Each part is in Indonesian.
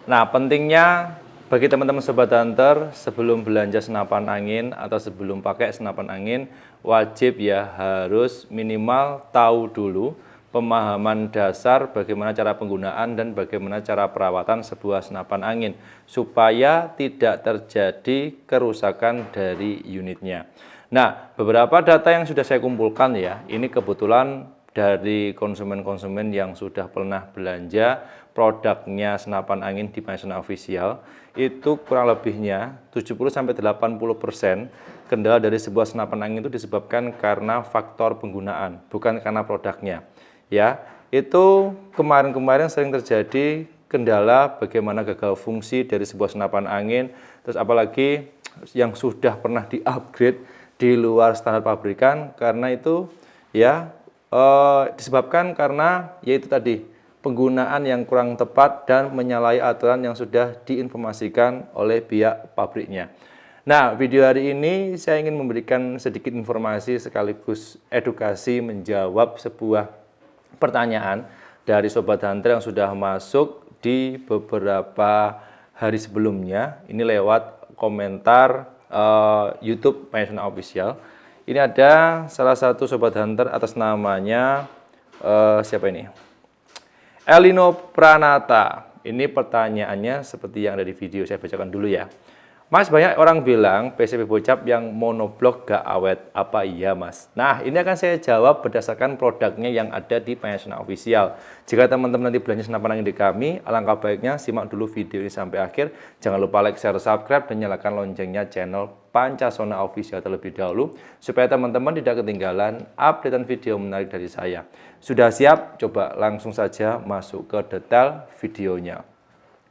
Nah, pentingnya bagi teman-teman Sobat Hunter, sebelum belanja senapan angin atau sebelum pakai senapan angin, wajib ya harus minimal tahu dulu pemahaman dasar bagaimana cara penggunaan dan bagaimana cara perawatan sebuah senapan angin supaya tidak terjadi kerusakan dari unitnya. Nah, beberapa data yang sudah saya kumpulkan ya, ini kebetulan dari konsumen-konsumen yang sudah pernah belanja produknya senapan angin di Panasonic Official, itu kurang lebihnya 70-80% kendala dari sebuah senapan angin itu disebabkan karena faktor penggunaan, bukan karena produknya. Ya, itu kemarin-kemarin sering terjadi kendala bagaimana gagal fungsi dari sebuah senapan angin, terus apalagi yang sudah pernah di-upgrade di luar standar pabrikan, karena itu ya disebabkan karena yaitu tadi penggunaan yang kurang tepat dan menyalahi aturan yang sudah diinformasikan oleh pihak pabriknya. Nah, video hari ini saya ingin memberikan sedikit informasi sekaligus edukasi menjawab sebuah pertanyaan dari Sobat Hunter yang sudah masuk di beberapa hari sebelumnya. Ini lewat komentar YouTube Panasonic Official. Ini ada salah satu Sobat Hunter atas namanya siapa ini? Elino Pranata. Ini pertanyaannya seperti yang ada di video, saya bacakan dulu ya. Mas, banyak orang bilang PCB bocap yang monoblok gak awet, apa iya mas? Nah, ini akan saya jawab berdasarkan produknya yang ada di Panasonic Official. Jika teman-teman nanti belanja senapan angin di kami, alangkah baiknya simak dulu video ini sampai akhir. Jangan lupa like, share, subscribe, dan nyalakan loncengnya channel Panasonic Official terlebih dahulu, supaya teman-teman tidak ketinggalan updatean video menarik dari saya. Sudah siap? Coba langsung saja masuk ke detail videonya.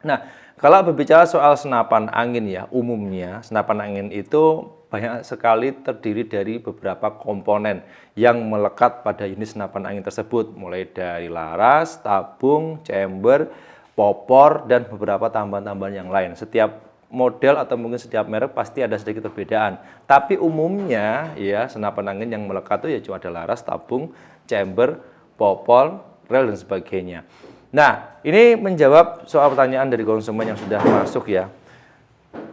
Nah, kalau berbicara soal senapan angin ya, umumnya senapan angin itu banyak sekali terdiri dari beberapa komponen yang melekat pada unit senapan angin tersebut, mulai dari laras, tabung, chamber, popor, dan beberapa tambahan-tambahan yang lain. Setiap model atau mungkin setiap merek pasti ada sedikit perbedaan. Tapi umumnya ya senapan angin yang melekat itu ya cuma ada laras, tabung, chamber, popor, rel, dan sebagainya. Nah, ini menjawab soal pertanyaan dari konsumen yang sudah masuk ya.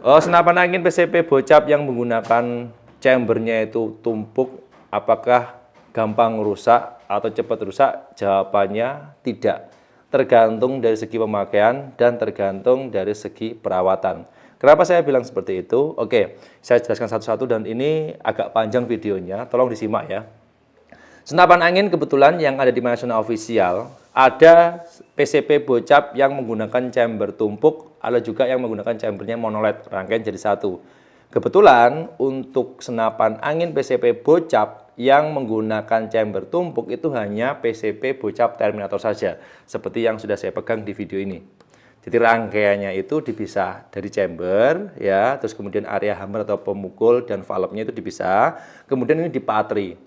Senapan angin PCB bocap yang menggunakan chambernya itu tumpuk, apakah gampang rusak atau cepat rusak? Jawabannya tidak. Tergantung dari segi pemakaian dan tergantung dari segi perawatan. Kenapa saya bilang seperti itu? Oke, saya jelaskan satu-satu dan ini agak panjang videonya, tolong disimak ya. Senapan angin kebetulan yang ada di Panasonic Official, ada PCB bocap yang menggunakan chamber tumpuk, ada juga yang menggunakan chambernya monoled, rangkaian jadi satu. Kebetulan untuk senapan angin PCB bocap yang menggunakan chamber tumpuk itu hanya PCB bocap Terminator saja, seperti yang sudah saya pegang di video ini. Jadi rangkaiannya itu dipisah dari chamber, ya, terus kemudian area hammer atau pemukul dan valve-nya itu dipisah, kemudian ini dipatri.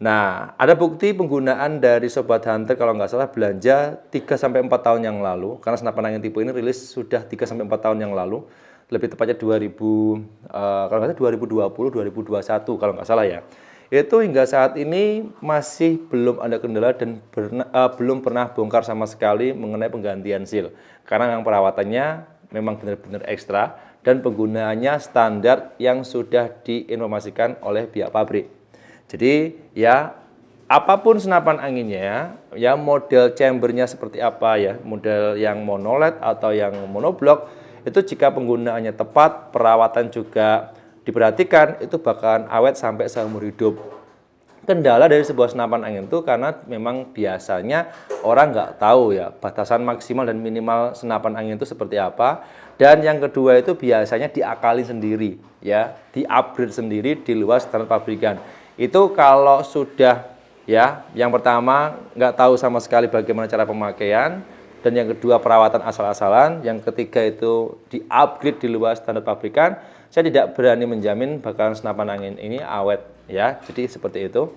Nah, ada bukti penggunaan dari Sobat Hunter kalau nggak salah belanja 3-4 tahun yang lalu, karena senapan angin tipe ini rilis sudah 3-4 tahun yang lalu, lebih tepatnya 2021 kalau nggak salah ya. Itu hingga saat ini masih belum ada kendala dan belum pernah bongkar sama sekali mengenai penggantian seal. Karena yang perawatannya memang benar-benar ekstra dan penggunaannya standar yang sudah diinformasikan oleh pihak pabrik. Jadi ya apapun senapan anginnya, ya model chambernya seperti apa ya, model yang monoled atau yang monoblok, itu jika penggunaannya tepat, perawatan juga diperhatikan, itu bakalan awet sampai seumur hidup. Kendala dari sebuah senapan angin itu karena memang biasanya orang nggak tahu ya batasan maksimal dan minimal senapan angin itu seperti apa. Dan yang kedua itu biasanya diakali sendiri ya, di-upgrade sendiri di luar standar pabrikan. Itu kalau sudah ya, yang pertama nggak tahu sama sekali bagaimana cara pemakaian, dan yang kedua perawatan asal-asalan, yang ketiga itu di-upgrade di luar standar pabrikan, saya tidak berani menjamin bakalan senapan angin ini awet ya. Jadi seperti itu.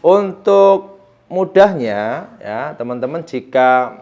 Untuk mudahnya ya, teman-teman jika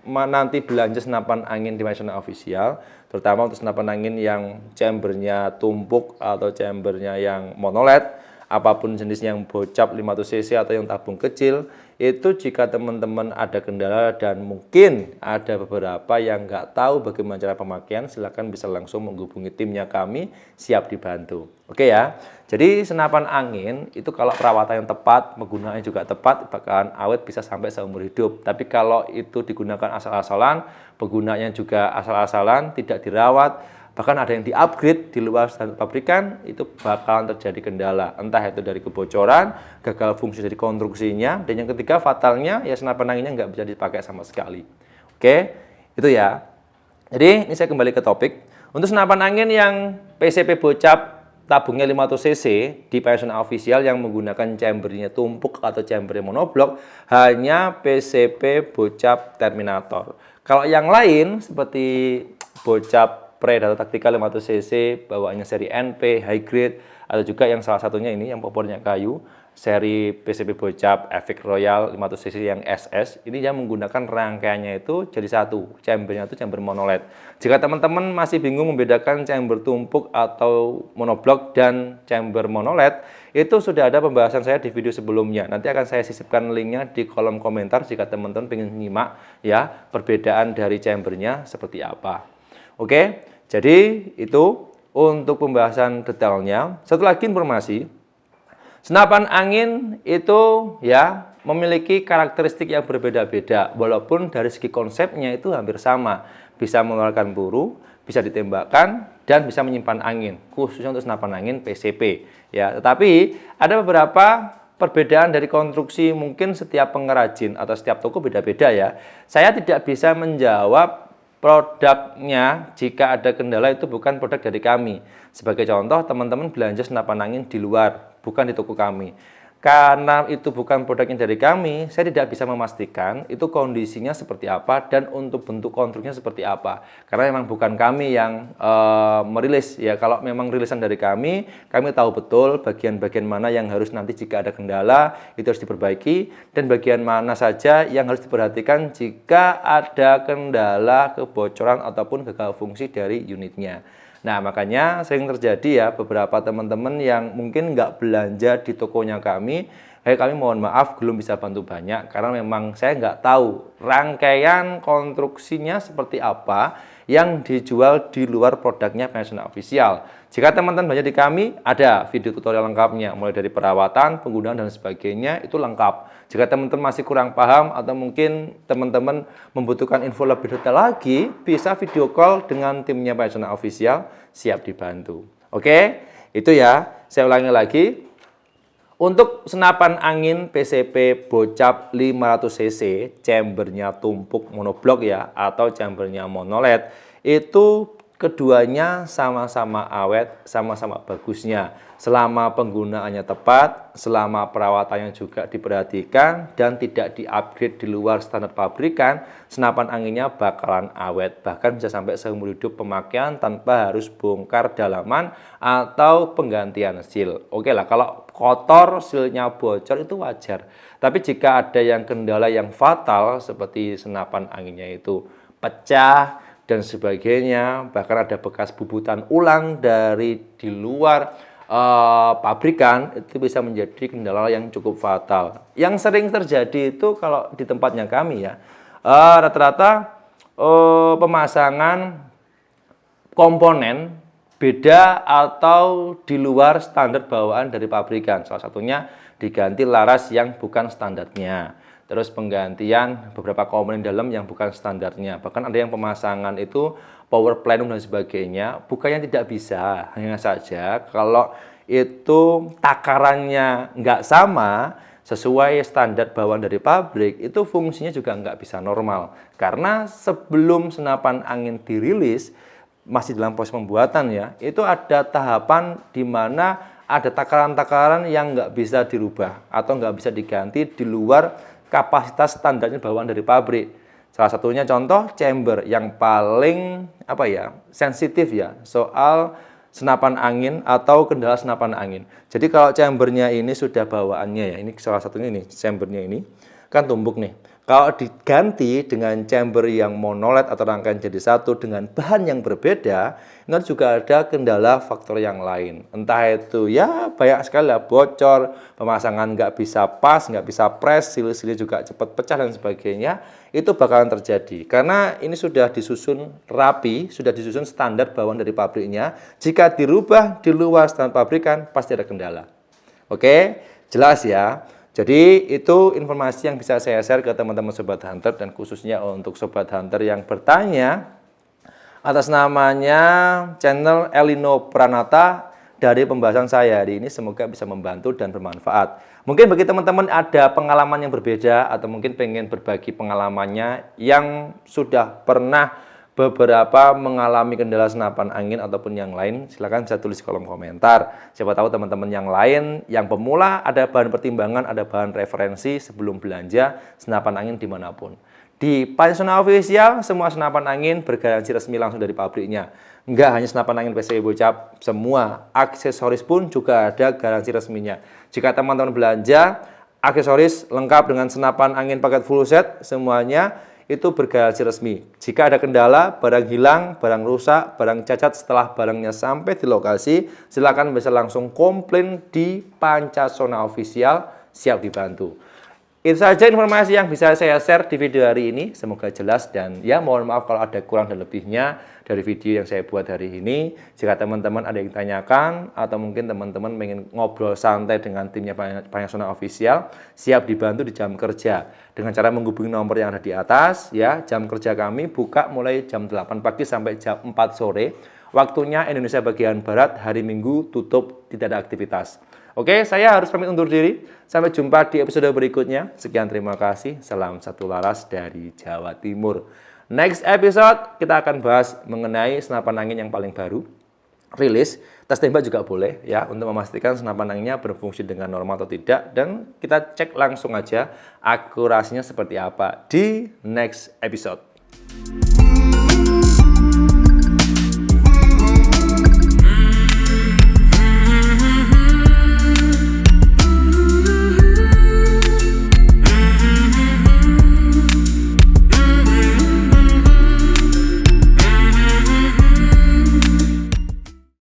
nanti belanja senapan angin di Panasonic Official, terutama untuk senapan angin yang chambernya tumpuk atau chambernya yang monoled, apapun jenis yang bocap 500 cc atau yang tabung kecil, itu jika teman-teman ada kendala dan mungkin ada beberapa yang nggak tahu bagaimana cara pemakaian, silakan bisa langsung menghubungi timnya, kami siap dibantu. Oke ya. Jadi senapan angin itu kalau perawatan yang tepat, penggunaannya juga tepat, bakalan awet bisa sampai seumur hidup. Tapi kalau itu digunakan asal-asalan, penggunaannya juga asal-asalan, tidak dirawat, bahkan ada yang di-upgrade di luar standar pabrikan, itu bakalan terjadi kendala. Entah itu dari kebocoran, gagal fungsi dari konstruksinya, dan yang ketiga fatalnya ya senapan anginnya nggak bisa dipakai sama sekali. Oke, itu ya. Jadi ini saya kembali ke topik. Untuk senapan angin yang PCP bocap tabungnya 500 cc di Passion Official yang menggunakan chambernya tumpuk atau chambernya monoblok, hanya PCP bocap Terminator. Kalau yang lain seperti bocap Predator Tactical 500 cc bawaannya seri NP, high grade, atau juga yang salah satunya ini yang popornya kayu, seri PCP bocap Epic Royal 500 cc yang SS, ini yang menggunakan rangkaiannya itu jadi satu, chambernya itu chamber monolet. Jika teman-teman masih bingung membedakan chamber tumpuk atau monoblok dan chamber monolet, itu sudah ada pembahasan saya di video sebelumnya. Nanti akan saya sisipkan linknya di kolom komentar jika teman-teman ingin nyimak ya perbedaan dari chambernya seperti apa. Oke, jadi itu untuk pembahasan detailnya. Satu lagi informasi, senapan angin itu ya memiliki karakteristik yang berbeda-beda, walaupun dari segi konsepnya itu hampir sama. Bisa mengeluarkan peluru, bisa ditembakkan, dan bisa menyimpan angin, khususnya untuk senapan angin PCP. Ya, tetapi ada beberapa perbedaan dari konstruksi, mungkin setiap pengrajin atau setiap toko beda-beda ya. Saya tidak bisa menjawab produknya jika ada kendala itu bukan produk dari kami. Sebagai contoh, teman-teman belanja senapan angin di luar, bukan di toko kami. Karena itu bukan produknya dari kami, saya tidak bisa memastikan itu kondisinya seperti apa dan untuk bentuk konstruknya seperti apa. Karena memang bukan kami yang merilis ya. Kalau memang rilisan dari kami tahu betul bagian-bagian mana yang harus nanti jika ada kendala itu harus diperbaiki, dan bagian mana saja yang harus diperhatikan jika ada kendala, kebocoran ataupun gagal fungsi dari unitnya. Nah, makanya sering terjadi ya beberapa teman-teman yang mungkin nggak belanja di tokonya kami, kami mohon maaf belum bisa bantu banyak karena memang saya nggak tahu rangkaian konstruksinya seperti apa yang dijual di luar produknya Passion Official. Jika teman-teman belanja di kami, ada video tutorial lengkapnya, mulai dari perawatan, penggunaan, dan sebagainya, itu lengkap. Jika teman-teman masih kurang paham atau mungkin teman-teman membutuhkan info lebih detail lagi, bisa video call dengan timnya Passion Official, siap dibantu. Oke, itu ya, saya ulangi lagi. Untuk senapan angin PCP bocap 500 cc, chambernya tumpuk monoblok ya, atau chambernya monolet, itu keduanya sama-sama awet, sama-sama bagusnya. Selama penggunaannya tepat, selama perawatannya juga diperhatikan, dan tidak di-upgrade di luar standar pabrikan, senapan anginnya bakalan awet. Bahkan bisa sampai seumur hidup pemakaian tanpa harus bongkar dalaman atau penggantian seal. Oke lah, kalau kotor, sealnya bocor itu wajar. Tapi jika ada yang kendala yang fatal, seperti senapan anginnya itu pecah, dan sebagainya, bahkan ada bekas bubutan ulang dari di luar pabrikan, itu bisa menjadi kendala yang cukup fatal. Yang sering terjadi itu kalau di tempatnya kami ya, rata-rata pemasangan komponen beda atau di luar standar bawaan dari pabrikan. Salah satunya diganti laras yang bukan standarnya. Terus penggantian beberapa komponen dalam yang bukan standarnya. Bahkan ada yang pemasangan itu power plenum dan sebagainya. Bukannya tidak bisa, hanya saja kalau itu takarannya nggak sama sesuai standar bawaan dari pabrik, itu fungsinya juga nggak bisa normal. Karena sebelum senapan angin dirilis, masih dalam proses pembuatan ya, itu ada tahapan di mana ada takaran-takaran yang nggak bisa dirubah atau nggak bisa diganti di luar kapasitas standarnya bawaan dari pabrik. Salah satunya contoh chamber yang paling sensitif ya soal senapan angin atau kendala senapan angin. Jadi kalau chambernya ini sudah bawaannya ya, ini salah satunya ini chambernya ini kan tumpuk nih. Kalau diganti dengan chamber yang monoled atau rangkaian jadi satu dengan bahan yang berbeda, itu juga ada kendala faktor yang lain. Entah itu ya banyak sekali lah, bocor, pemasangan nggak bisa pas, nggak bisa press, sili-sili juga cepat pecah dan sebagainya. Itu bakalan terjadi. Karena ini sudah disusun rapi, sudah disusun standar bawaan dari pabriknya. Jika dirubah di luar standar pabrikan, pasti ada kendala. Oke, jelas ya. Jadi itu informasi yang bisa saya share ke teman-teman Sobat Hunter dan khususnya untuk Sobat Hunter yang bertanya atas namanya channel Elino Pranata dari pembahasan saya hari ini, semoga bisa membantu dan bermanfaat. Mungkin bagi teman-teman ada pengalaman yang berbeda atau mungkin pengen berbagi pengalamannya yang sudah pernah beberapa mengalami kendala senapan angin ataupun yang lain, silahkan bisa tulis di kolom komentar. Siapa tahu teman-teman yang lain, yang pemula, ada bahan pertimbangan, ada bahan referensi sebelum belanja senapan angin dimanapun. Di Panasonic Official, semua senapan angin bergaransi resmi langsung dari pabriknya. Enggak hanya senapan angin PCB Bocap, semua aksesoris pun juga ada garansi resminya. Jika teman-teman belanja aksesoris lengkap dengan senapan angin paket full set, semuanya itu bergaransi resmi. Jika ada kendala, barang hilang, barang rusak, barang cacat setelah barangnya sampai di lokasi, silakan bisa langsung komplain di Pancasona Official, siap dibantu. Itu saja informasi yang bisa saya share di video hari ini. Semoga jelas dan ya mohon maaf kalau ada kurang dan lebihnya dari video yang saya buat hari ini. Jika teman-teman ada yang tanyakan atau mungkin teman-teman ingin ngobrol santai dengan timnya Panasonic Official, siap dibantu di jam kerja dengan cara menghubungi nomor yang ada di atas. Ya, jam kerja kami buka mulai jam 8 pagi sampai jam 4 sore. Waktunya Indonesia bagian Barat, hari Minggu tutup, tidak ada aktivitas. Oke, saya harus pamit undur diri. Sampai jumpa di episode berikutnya. Sekian, terima kasih. Salam satu laras dari Jawa Timur. Next episode, kita akan bahas mengenai senapan angin yang paling baru. Rilis, tes tembak juga boleh ya, untuk memastikan senapan anginnya berfungsi dengan normal atau tidak. Dan kita cek langsung aja akurasinya seperti apa di next episode.